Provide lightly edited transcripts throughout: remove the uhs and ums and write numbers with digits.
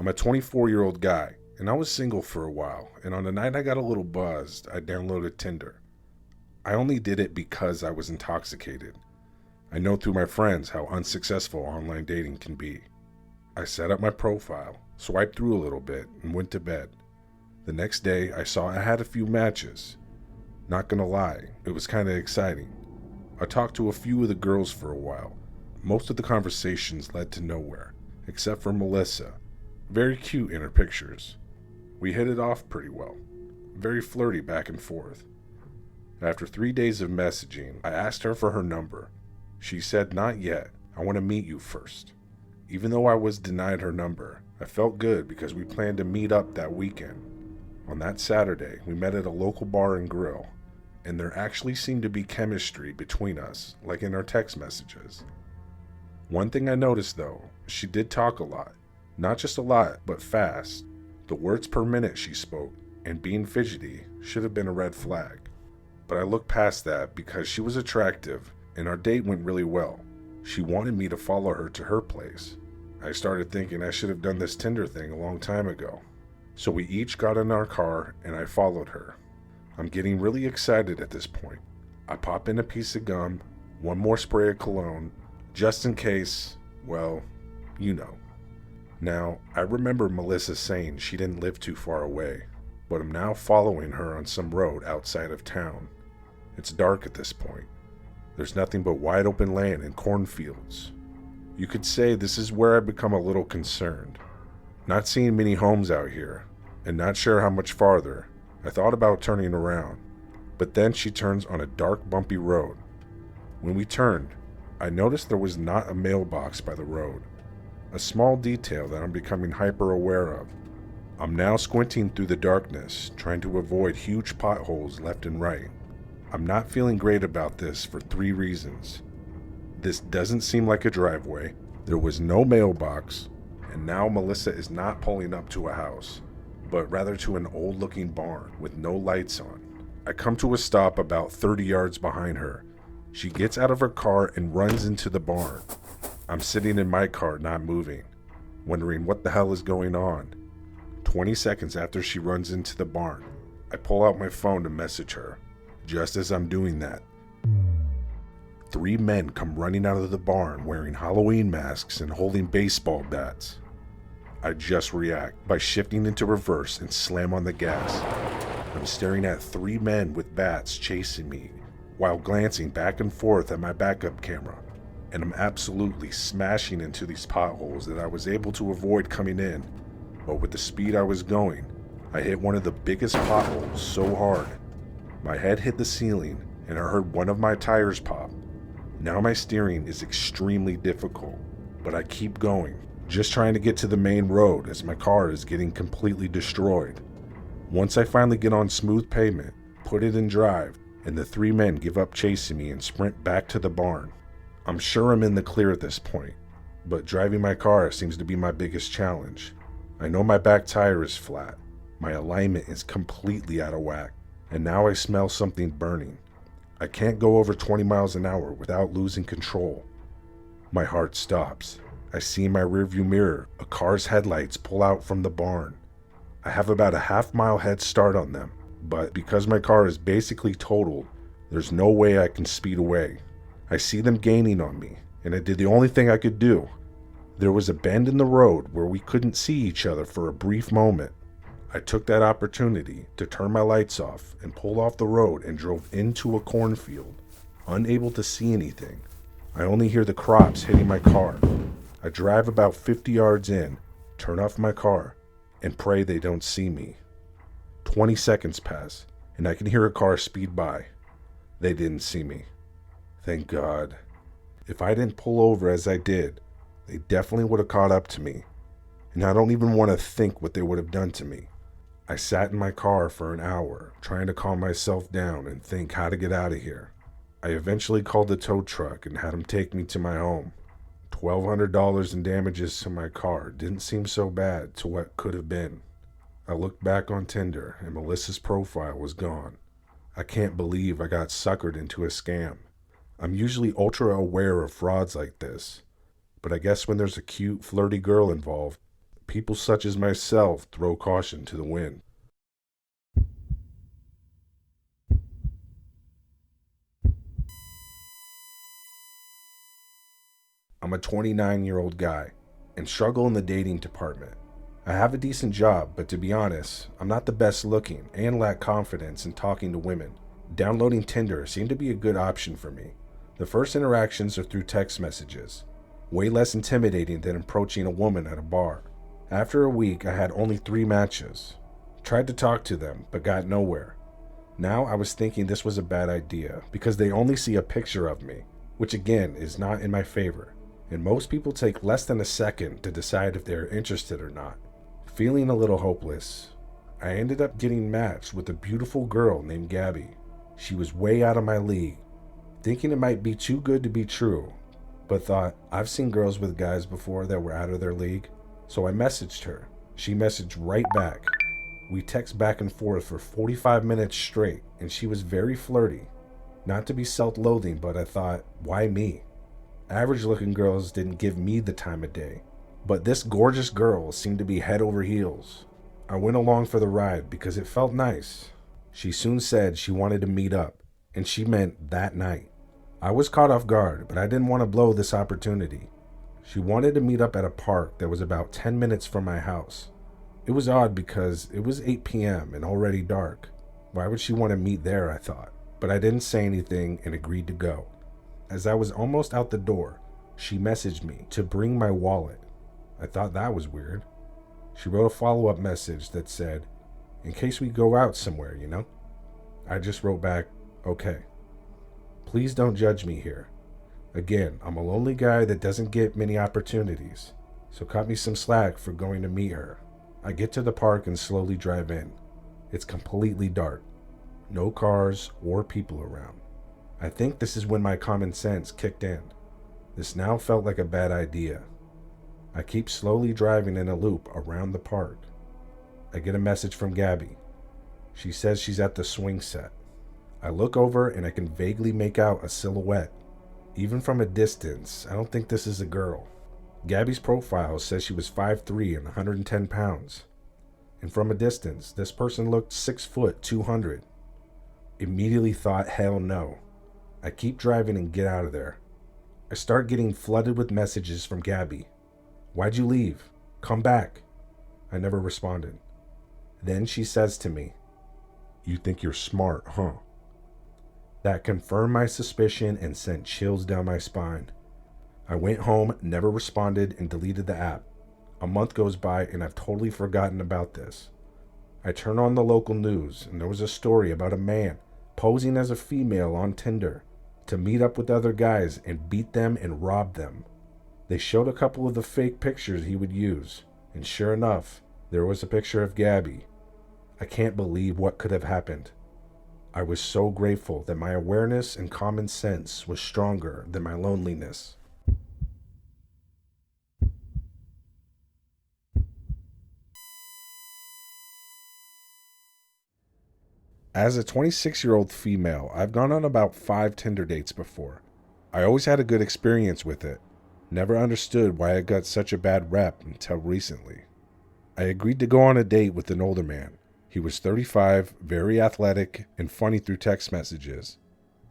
I'm a 24-year-old guy, and I was single for a while, and on the night I got a little buzzed, I downloaded Tinder. I only did it because I was intoxicated. I know through my friends how unsuccessful online dating can be. I set up my profile, swiped through a little bit, and went to bed. The next day, I saw I had a few matches. Not gonna lie, it was kinda exciting. I talked to a few of the girls for a while. Most of the conversations led to nowhere, except for Melissa. Very cute in her pictures. We hit it off pretty well. Very flirty back and forth. After 3 days of messaging, I asked her for her number. She said, "Not yet. I want to meet you first." Even though I was denied her number, I felt good because we planned to meet up that weekend. On that Saturday, we met at a local bar and grill, and there actually seemed to be chemistry between us, like in our text messages. One thing I noticed though, she did talk a lot. Not just a lot, but fast. The words per minute she spoke, and being fidgety, should have been a red flag. But I looked past that because she was attractive, and our date went really well. She wanted me to follow her to her place. I started thinking I should have done this Tinder thing a long time ago. So we each got in our car, and I followed her. I'm getting really excited at this point. I pop in a piece of gum, one more spray of cologne, just in case, well, you know. Now, I remember Melissa saying she didn't live too far away, but I'm now following her on some road outside of town. It's dark at this point. There's nothing but wide open land and cornfields. You could say this is where I become a little concerned. Not seeing many homes out here, and not sure how much farther, I thought about turning around, but then she turns on a dark, bumpy road. When we turned, I noticed there was not a mailbox by the road. A small detail that I'm becoming hyper aware of. I'm now squinting through the darkness, trying to avoid huge potholes left and right. I'm not feeling great about this for 3 reasons. This doesn't seem like a driveway, there was no mailbox, and now Melissa is not pulling up to a house, but rather to an old-looking barn with no lights on. I come to a stop about 30 yards behind her. She gets out of her car and runs into the barn. I'm sitting in my car, not moving, wondering what the hell is going on. 20 seconds after she runs into the barn, I pull out my phone to message her. Just as I'm doing that, 3 men come running out of the barn wearing Halloween masks and holding baseball bats. I just react by shifting into reverse and slam on the gas. I'm staring at 3 men with bats chasing me while glancing back and forth at my backup camera, and I'm absolutely smashing into these potholes that I was able to avoid coming in. But with the speed I was going, I hit one of the biggest potholes so hard. My head hit the ceiling and I heard one of my tires pop. Now my steering is extremely difficult, but I keep going, just trying to get to the main road as my car is getting completely destroyed. Once I finally get on smooth pavement, put it in drive, and the 3 men give up chasing me and sprint back to the barn. I'm sure I'm in the clear at this point, but driving my car seems to be my biggest challenge. I know my back tire is flat, my alignment is completely out of whack, and now I smell something burning. I can't go over 20 miles an hour without losing control. My heart stops. I see in my rearview mirror a car's headlights pull out from the barn. I have about a half-mile head start on them, but because my car is basically totaled, there's no way I can speed away. I see them gaining on me, and I did the only thing I could do. There was a bend in the road where we couldn't see each other for a brief moment. I took that opportunity to turn my lights off and pulled off the road and drove into a cornfield, unable to see anything. I only hear the crops hitting my car. I drive about 50 yards in, turn off my car, and pray they don't see me. 20 seconds pass, and I can hear a car speed by. They didn't see me. Thank God. If I didn't pull over as I did, they definitely would have caught up to me, and I don't even want to think what they would have done to me. I sat in my car for an hour, trying to calm myself down and think how to get out of here. I eventually called the tow truck and had him take me to my home. $1,200 in damages to my car didn't seem so bad to what could have been. I looked back on Tinder and Melissa's profile was gone. I can't believe I got suckered into a scam. I'm usually ultra aware of frauds like this, but I guess when there's a cute, flirty girl involved, People such as myself throw caution to the wind. I'm a 29-year-old guy and struggle in the dating department. I have a decent job, but to be honest, I'm not the best looking and lack confidence in talking to women. Downloading Tinder seemed to be a good option for me. The first interactions are through text messages, way less intimidating than approaching a woman at a bar. After a week, I had only 3 matches. Tried to talk to them, but got nowhere. Now I was thinking this was a bad idea because they only see a picture of me, which again is not in my favor. And most people take less than a second to decide if they're interested or not. Feeling a little hopeless, I ended up getting matched with a beautiful girl named Gabby. She was way out of my league, thinking it might be too good to be true, but thought I've seen girls with guys before that were out of their league. So I messaged her. She messaged right back. We text back and forth for 45 minutes straight, and she was very flirty. Not to be self-loathing, but I thought, why me? Average-looking girls didn't give me the time of day, but this gorgeous girl seemed to be head over heels. I went along for the ride because it felt nice. She soon said she wanted to meet up, and she meant that night. I was caught off guard, but I didn't want to blow this opportunity. She wanted to meet up at a park that was about 10 minutes from my house. It was odd because it was 8 p.m. and already dark. Why would she want to meet there, I thought, but I didn't say anything and agreed to go. As I was almost out the door, she messaged me to bring my wallet. I thought that was weird. She wrote a follow-up message that said, in case we go out somewhere, you know? I just wrote back, okay. Please don't judge me here. Again, I'm a lonely guy that doesn't get many opportunities, so cut me some slack for going to meet her. I get to the park and slowly drive in. It's completely dark. No cars or people around. I think this is when my common sense kicked in. This now felt like a bad idea. I keep slowly driving in a loop around the park. I get a message from Gabby. She says she's at the swing set. I look over and I can vaguely make out a silhouette. Even from a distance, I don't think this is a girl. Gabby's profile says she was 5'3" and 110 pounds. And from a distance, this person looked 6 foot 200. Immediately thought, hell no. I keep driving and get out of there. I start getting flooded with messages from Gabby. Why'd you leave? Come back. I never responded. Then she says to me, you think you're smart, huh? That confirmed my suspicion and sent chills down my spine. I went home, never responded, and deleted the app. A month goes by and I've totally forgotten about this. I turn on the local news and there was a story about a man posing as a female on Tinder to meet up with other guys and beat them and rob them. They showed a couple of the fake pictures he would use, and sure enough, there was a picture of Gabby. I can't believe what could have happened. I was so grateful that my awareness and common sense was stronger than my loneliness. As a 26-year-old female, I've gone on about 5 Tinder dates before. I always had a good experience with it. Never understood why it got such a bad rep until recently. I agreed to go on a date with an older man. He was 35, very athletic, and funny through text messages.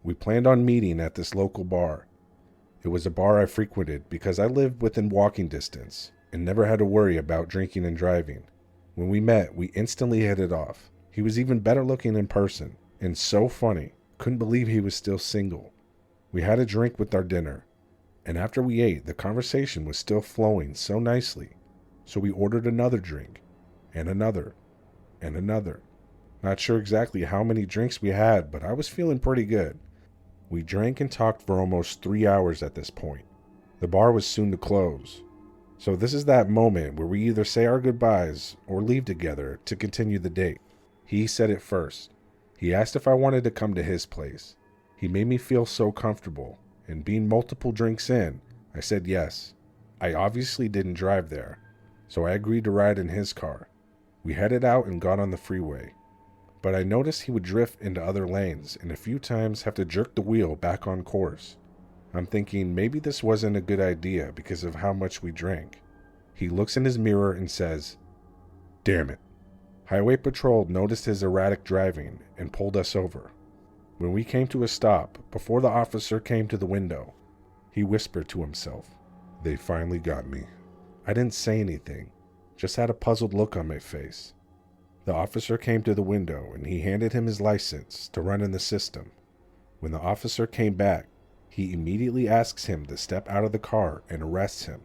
We planned on meeting at this local bar. It was a bar I frequented because I lived within walking distance and never had to worry about drinking and driving. When we met, we instantly hit it off. He was even better looking in person, and so funny. Couldn't believe he was still single. We had a drink with our dinner, and after we ate, the conversation was still flowing so nicely. So we ordered another drink, and another, and another. Not sure exactly how many drinks we had, but I was feeling pretty good. We drank and talked for almost 3 hours at this point. The bar was soon to close. So this is that moment where we either say our goodbyes or leave together to continue the date. He said it first. He asked if I wanted to come to his place. He made me feel so comfortable, and being multiple drinks in, I said yes. I obviously didn't drive there, so I agreed to ride in his car. We headed out and got on the freeway, but I noticed he would drift into other lanes and a few times have to jerk the wheel back on course. I'm thinking maybe this wasn't a good idea because of how much we drank. He looks in his mirror and says, "Damn it." Highway Patrol noticed his erratic driving and pulled us over. When we came to a stop, before the officer came to the window, he whispered to himself, "They finally got me." I didn't say anything, just had a puzzled look on my face. The officer came to the window and he handed him his license to run in the system. When the officer came back, he immediately asks him to step out of the car and arrests him.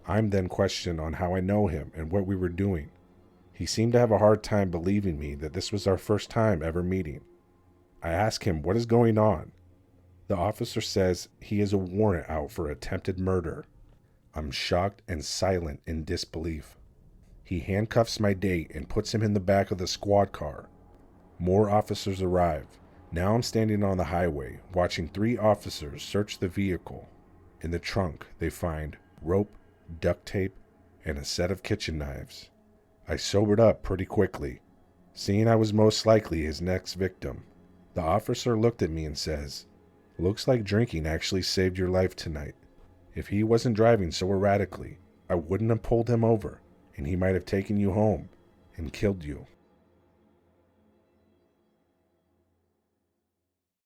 I'm then questioned on how I know him and what we were doing. He seemed to have a hard time believing me that this was our first time ever meeting. I ask him what is going on. The officer says he has a warrant out for attempted murder. I'm shocked and silent in disbelief. He handcuffs my date and puts him in the back of the squad car. More officers arrive. Now I'm standing on the highway, watching 3 officers search the vehicle. In the trunk, they find rope, duct tape, and a set of kitchen knives. I sobered up pretty quickly, seeing I was most likely his next victim. The officer looked at me and says, "Looks like drinking actually saved your life tonight. If he wasn't driving so erratically, I wouldn't have pulled him over, and he might have taken you home and killed you."